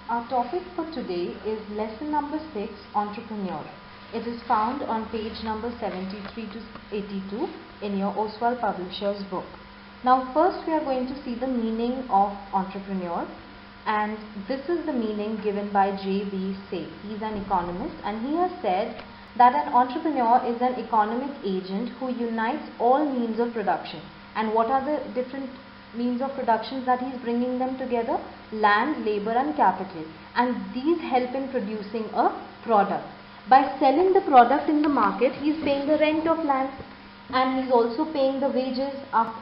Our topic for today is lesson number 6, Entrepreneur. It is found on page number 73 to 82 in your Oswald Publishers book. Now first we are going to see the meaning of entrepreneur, and this is the meaning given by J.B. Say. He is an economist and he has said that an entrepreneur is an economic agent who unites all means of production. And what are the different means of production that he is bringing them together? Land, labor and capital, and these help in producing a product. By selling the product in the market, he is paying the rent of land and he is also paying the wages out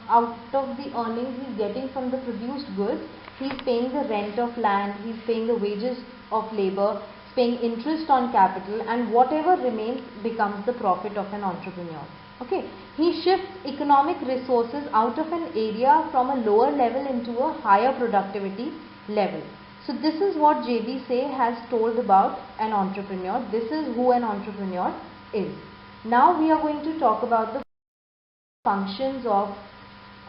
of the earnings he is getting from the produced goods. He is paying the rent of land, he is paying the wages of labor, paying interest on capital, and whatever remains becomes the profit of an entrepreneur. Okay, he shifts economic resources out of an area from a lower level into a higher productivity level. So this is what J.B. Say has told about an entrepreneur. This is who an entrepreneur is. Now we are going to talk about the functions of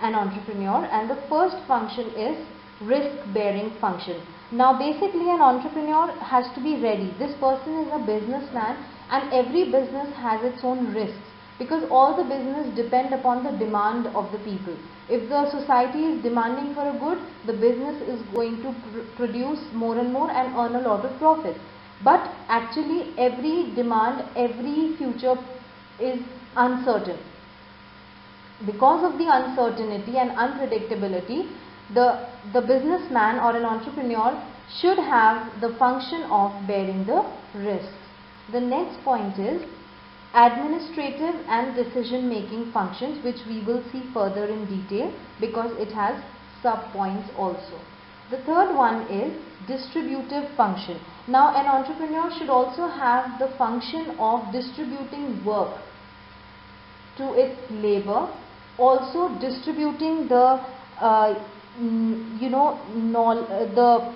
an entrepreneur, and the first function is risk-bearing function. Now basically an entrepreneur has to be ready. This person is a businessman and every business has its own risks, because all the business depend upon the demand of the people. If the society is demanding for a good, the business is going to produce more and more and earn a lot of profit. But actually every demand, every future is uncertain. Because of the uncertainty and unpredictability, the businessman or an entrepreneur should have the function of bearing the risks. The next point is administrative and decision making functions, which we will see further in detail because it has sub points also. The third one is distributive function. Now an entrepreneur should also have the function of distributing work to its labor, also distributing the the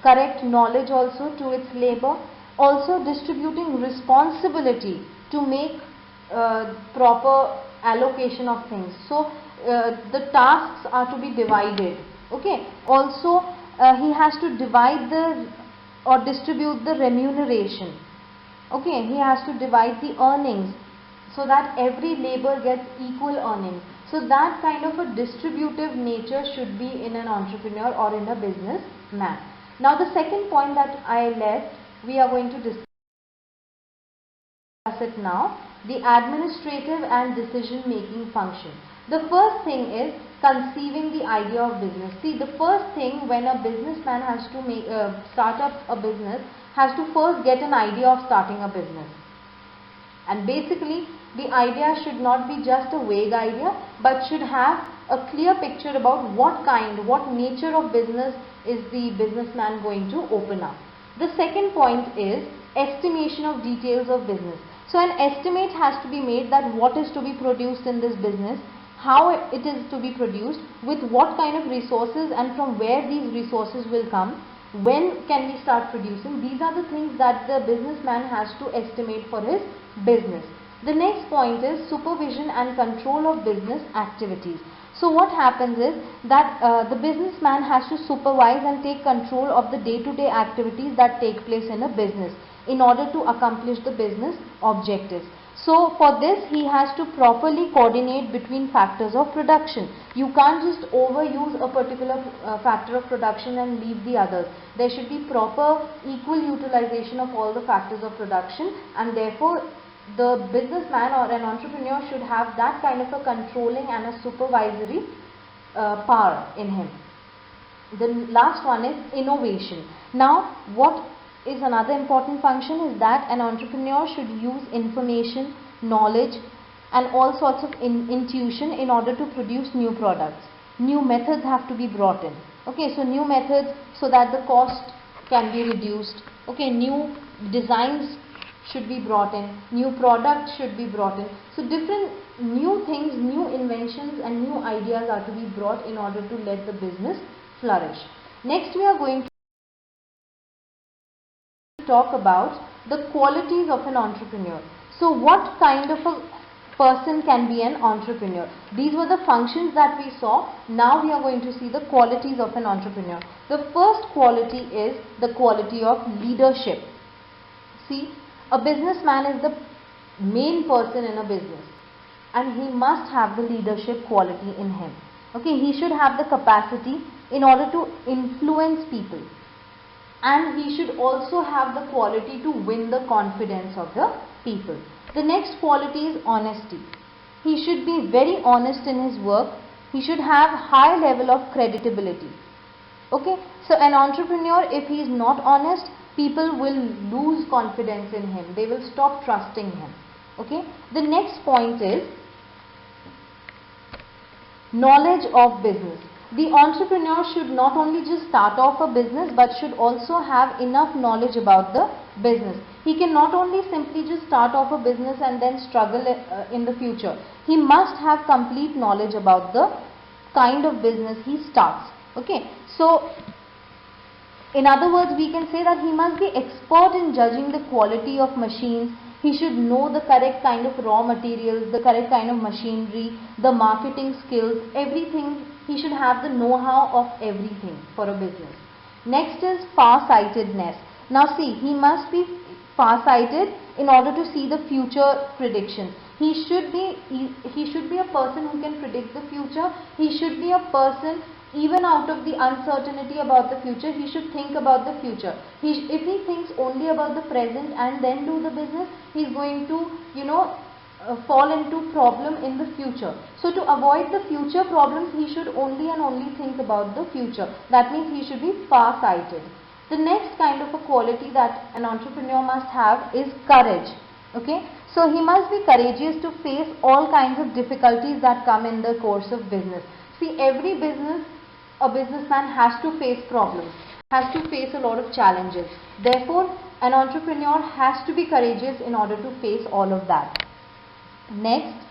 correct knowledge also to its labor, also distributing responsibility to make proper allocation of things. So the tasks are to be divided. Okay. Also he has to divide or distribute the remuneration. Okay. He has to divide the earnings so that every labor gets equal earnings. So that kind of a distributive nature should be in an entrepreneur or in a businessman. Now the second point that I left, we are going to discuss it now, the administrative and decision making function. The first thing is conceiving the idea of business. See, the first thing when a businessman has to start up a business, has to first get an idea of starting a business. And basically the idea should not be just a vague idea, but should have a clear picture about what nature of business is the businessman going to open up. The second point is estimation of details of business. So an estimate has to be made that what is to be produced in this business, how it is to be produced, with what kind of resources and from where these resources will come, when can we start producing. These are the things that the businessman has to estimate for his business. The next point is supervision and control of business activities. So what happens is that the businessman has to supervise and take control of the day-to-day activities that take place in a business in order to accomplish the business objectives. So for this he has to properly coordinate between factors of production. You can't just overuse a particular factor of production and leave the others. There should be proper equal utilization of all the factors of production, and therefore the businessman or an entrepreneur should have that kind of a controlling and a supervisory power in him. The last one is innovation. Now what is another important function is that an entrepreneur should use information, knowledge and all sorts of intuition in order to produce new products. New methods have to be brought in. Okay, so new methods so that the cost can be reduced. Okay, new designs should be brought in, new products should be brought in. So different new things, new inventions and new ideas are to be brought in order to let the business flourish. Next we are going to talk about the qualities of an entrepreneur. So what kind of a person can be an entrepreneur. These were the functions that we saw. Now we are going to see the qualities of an entrepreneur. The first quality is the quality of leadership. See, a businessman is the main person in a business, and he must have the leadership quality in him. Okay, he should have the capacity in order to influence people, and he should also have the quality to win the confidence of the people. The next quality is honesty. He should be very honest in his work. He should have high level of credibility. Okay, so an entrepreneur, if he is not honest, people will lose confidence in him. They will stop trusting him. Okay, the next point is knowledge of business. The entrepreneur should not only just start off a business, but should also have enough knowledge about the business. He can not only simply just start off a business and then struggle in the future. He must have complete knowledge about the kind of business he starts. Okay, so in other words, we can say that he must be expert in judging the quality of machines. He should know the correct kind of raw materials, the correct kind of machinery, the marketing skills, everything. He should have the know-how of everything for a business. Next is far-sightedness. Now see, he must be far-sighted in order to see the future predictions. He should be a person who can predict the future. He should be a person, even out of the uncertainty about the future, he should think about the future. If he thinks only about the present and then do the business, he is going to, fall into problem in the future. So to avoid the future problems, he should only and only think about the future. That means he should be far-sighted. The next kind of a quality that an entrepreneur must have is courage. Okay, so he must be courageous to face all kinds of difficulties that come in the course of business. See, every business, a businessman has to face problems, has to face a lot of challenges. Therefore, an entrepreneur has to be courageous in order to face all of that. Next,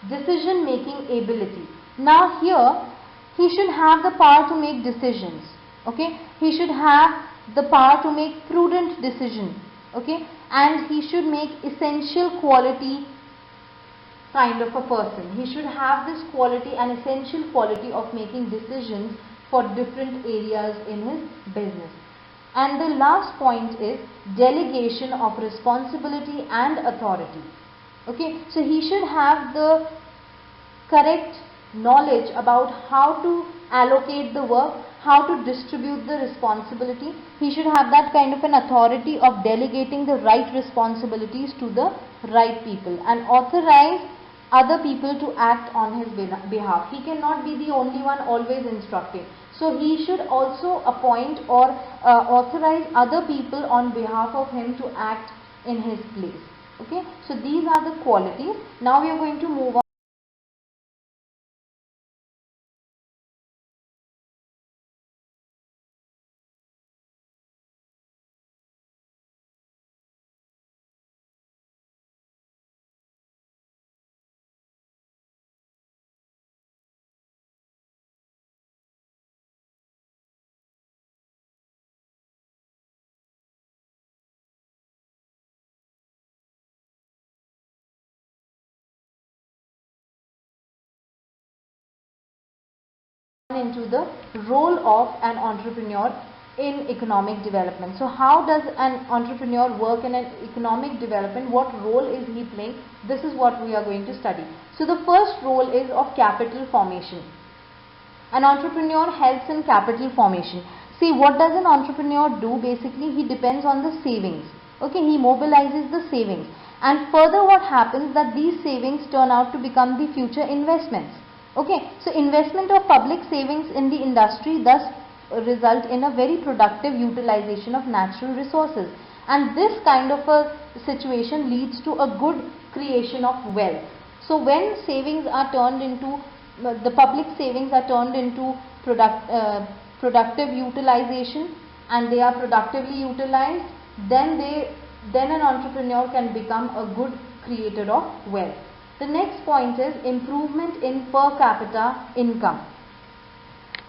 decision making ability. Now here, he should have the power to make decisions. Okay, he should have the power to make prudent decisions. Okay, and he should make essential quality kind of a person. He should have this quality, an essential quality of making decisions for different areas in his business. And the last point is delegation of responsibility and authority. Okay, so he should have the correct knowledge about how to allocate the work, how to distribute the responsibility. He should have that kind of an authority of delegating the right responsibilities to the right people and authorize other people to act on his behalf. He cannot be the only one always instructing. So he should also appoint or authorize other people on behalf of him to act in his place. Okay, so these are the qualities. Now we are going to move on into the role of an entrepreneur in economic development. So how does an entrepreneur work in an economic development? What role is he playing? This is what we are going to study. So the first role is of capital formation. An entrepreneur helps in capital formation. See, what does an entrepreneur do? Basically, he depends on the savings. Okay, he mobilizes the savings. And further what happens that these savings turn out to become the future investments. Okay, so investment of public savings in the industry thus result in a very productive utilization of natural resources, and this kind of a situation leads to a good creation of wealth. So when savings are turned into the public savings are turned into productive utilization and they are productively utilized, then an entrepreneur can become a good creator of wealth. The next point is improvement in per capita income.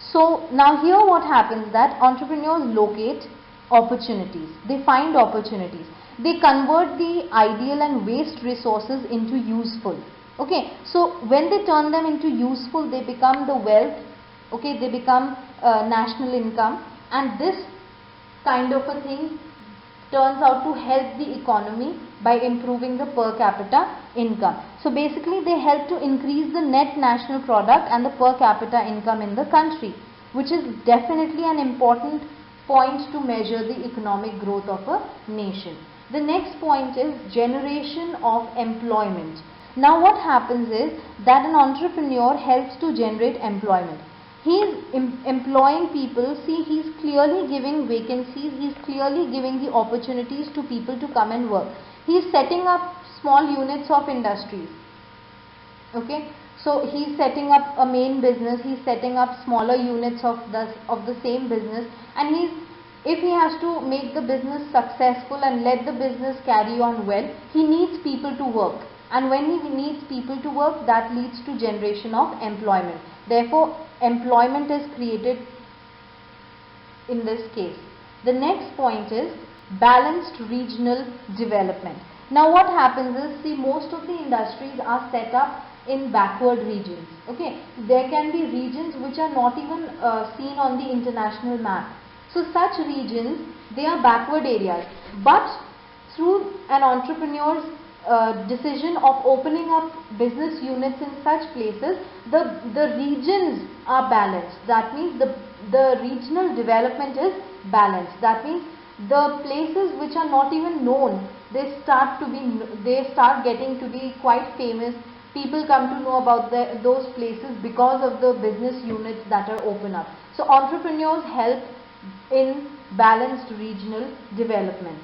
So now here what happens that entrepreneurs locate opportunities. They find opportunities. They convert the ideal and waste resources into useful. Okay, so when they turn them into useful, they become the wealth. Okay, they become national income, and this kind of a thing turns out to help the economy by improving the per capita income. So basically they help to increase the net national product and the per capita income in the country, which is definitely an important point to measure the economic growth of a nation. The next point is generation of employment. Now what happens is that an entrepreneur helps to generate employment. He is employing people. See, he is clearly giving vacancies, he is clearly giving the opportunities to people to come and work. He is setting up small units of industries. Okay, so he is setting up a main business, he is setting up smaller units of the same business, and if he has to make the business successful and let the business carry on well, he needs people to work. And when he needs people to work, that leads to generation of employment. Therefore, employment is created in this case. The next point is balanced regional development. Now what happens is, see, most of the industries are set up in backward regions. Okay, there can be regions which are not even seen on the international map. So such regions, they are backward areas, but through an entrepreneur's decision of opening up business units in such places, the regions are balanced. That means the regional development is balanced. That means the places which are not even known, they start getting to be quite famous. People come to know about those places because of the business units that are open up. So entrepreneurs help in balanced regional development.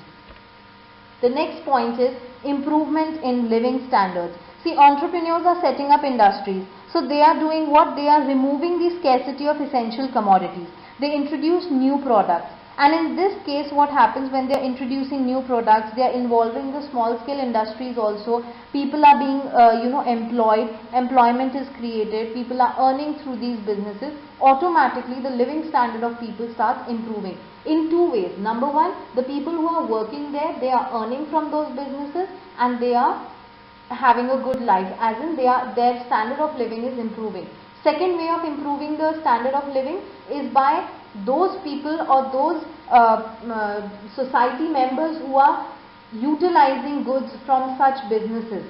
The next point is improvement in living standards. See, entrepreneurs are setting up industries. So they are doing what? They are removing the scarcity of essential commodities. They introduce new products. And in this case, what happens when they are introducing new products? They are involving the small scale industries also. People are being employed. Employment is created. People are earning through these businesses. Automatically the living standard of people starts improving in two ways. Number one, the people who are working there, they are earning from those businesses and they are having a good life, as in their standard of living is improving. Second way of improving the standard of living is by those people or those society members who are utilizing goods from such businesses.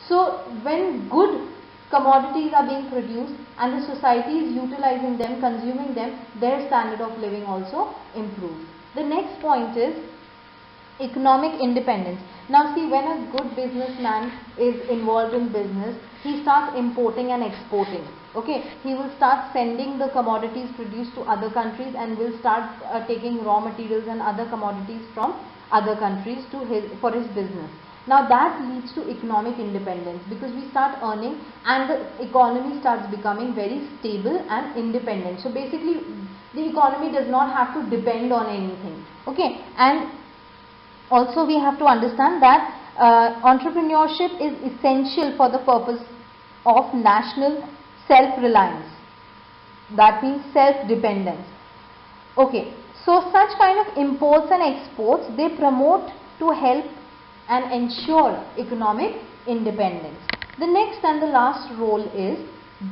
So when good commodities are being produced and the society is utilizing them, consuming them, their standard of living also improves. The next point is economic independence. Now see, when a good businessman is involved in business, he starts importing and exporting. Okay, he will start sending the commodities produced to other countries and will start taking raw materials and other commodities from other countries for his business. Now that leads to economic independence because we start earning and the economy starts becoming very stable and independent. So basically the economy does not have to depend on anything. Okay, and also we have to understand that entrepreneurship is essential for the purpose of national self-reliance. That means self-dependence. Okay, so such kind of imports and exports, they promote to help and ensure economic independence. The next and the last role is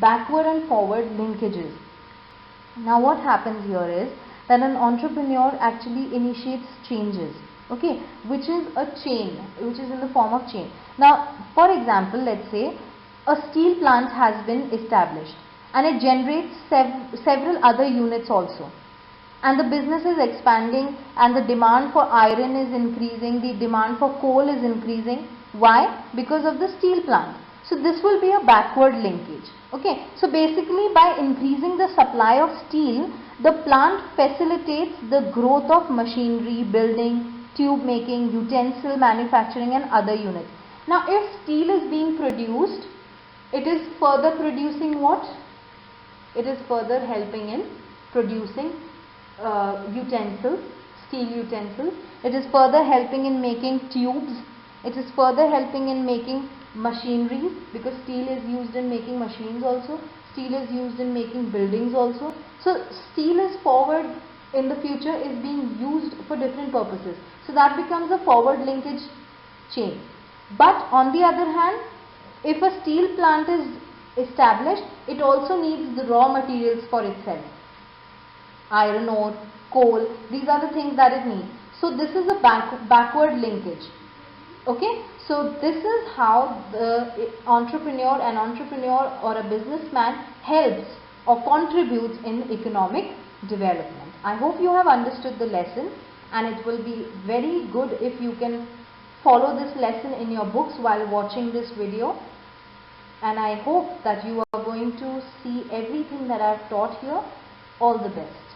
backward and forward linkages. Now what happens here is that an entrepreneur actually initiates changes, okay, which is a chain, which is in the form of chain. Now for example, let's say a steel plant has been established and it generates several other units also, and the business is expanding and the demand for iron is increasing, the demand for coal is increasing. Why? Because of the steel plant. So this will be a backward linkage. Okay, so basically by increasing the supply of steel, the plant facilitates the growth of machinery, building, tube making, utensil manufacturing and other units. Now if steel is being produced, it is further producing what? It is further helping in producing utensils, steel utensils. It is further helping in making tubes. It is further helping in making machineries, because steel is used in making machines also. Steel is used in making buildings also. So steel is forward in the future is being used for different purposes. So that becomes a forward linkage chain. But on the other hand, if a steel plant is established, it also needs the raw materials for itself. Iron ore, coal, these are the things that it needs. So this is a backward linkage. Okay, so this is how the an entrepreneur or a businessman helps or contributes in economic development. I hope you have understood the lesson, and it will be very good if you can follow this lesson in your books while watching this video. And I hope that you are going to see everything that I have taught here. All the best.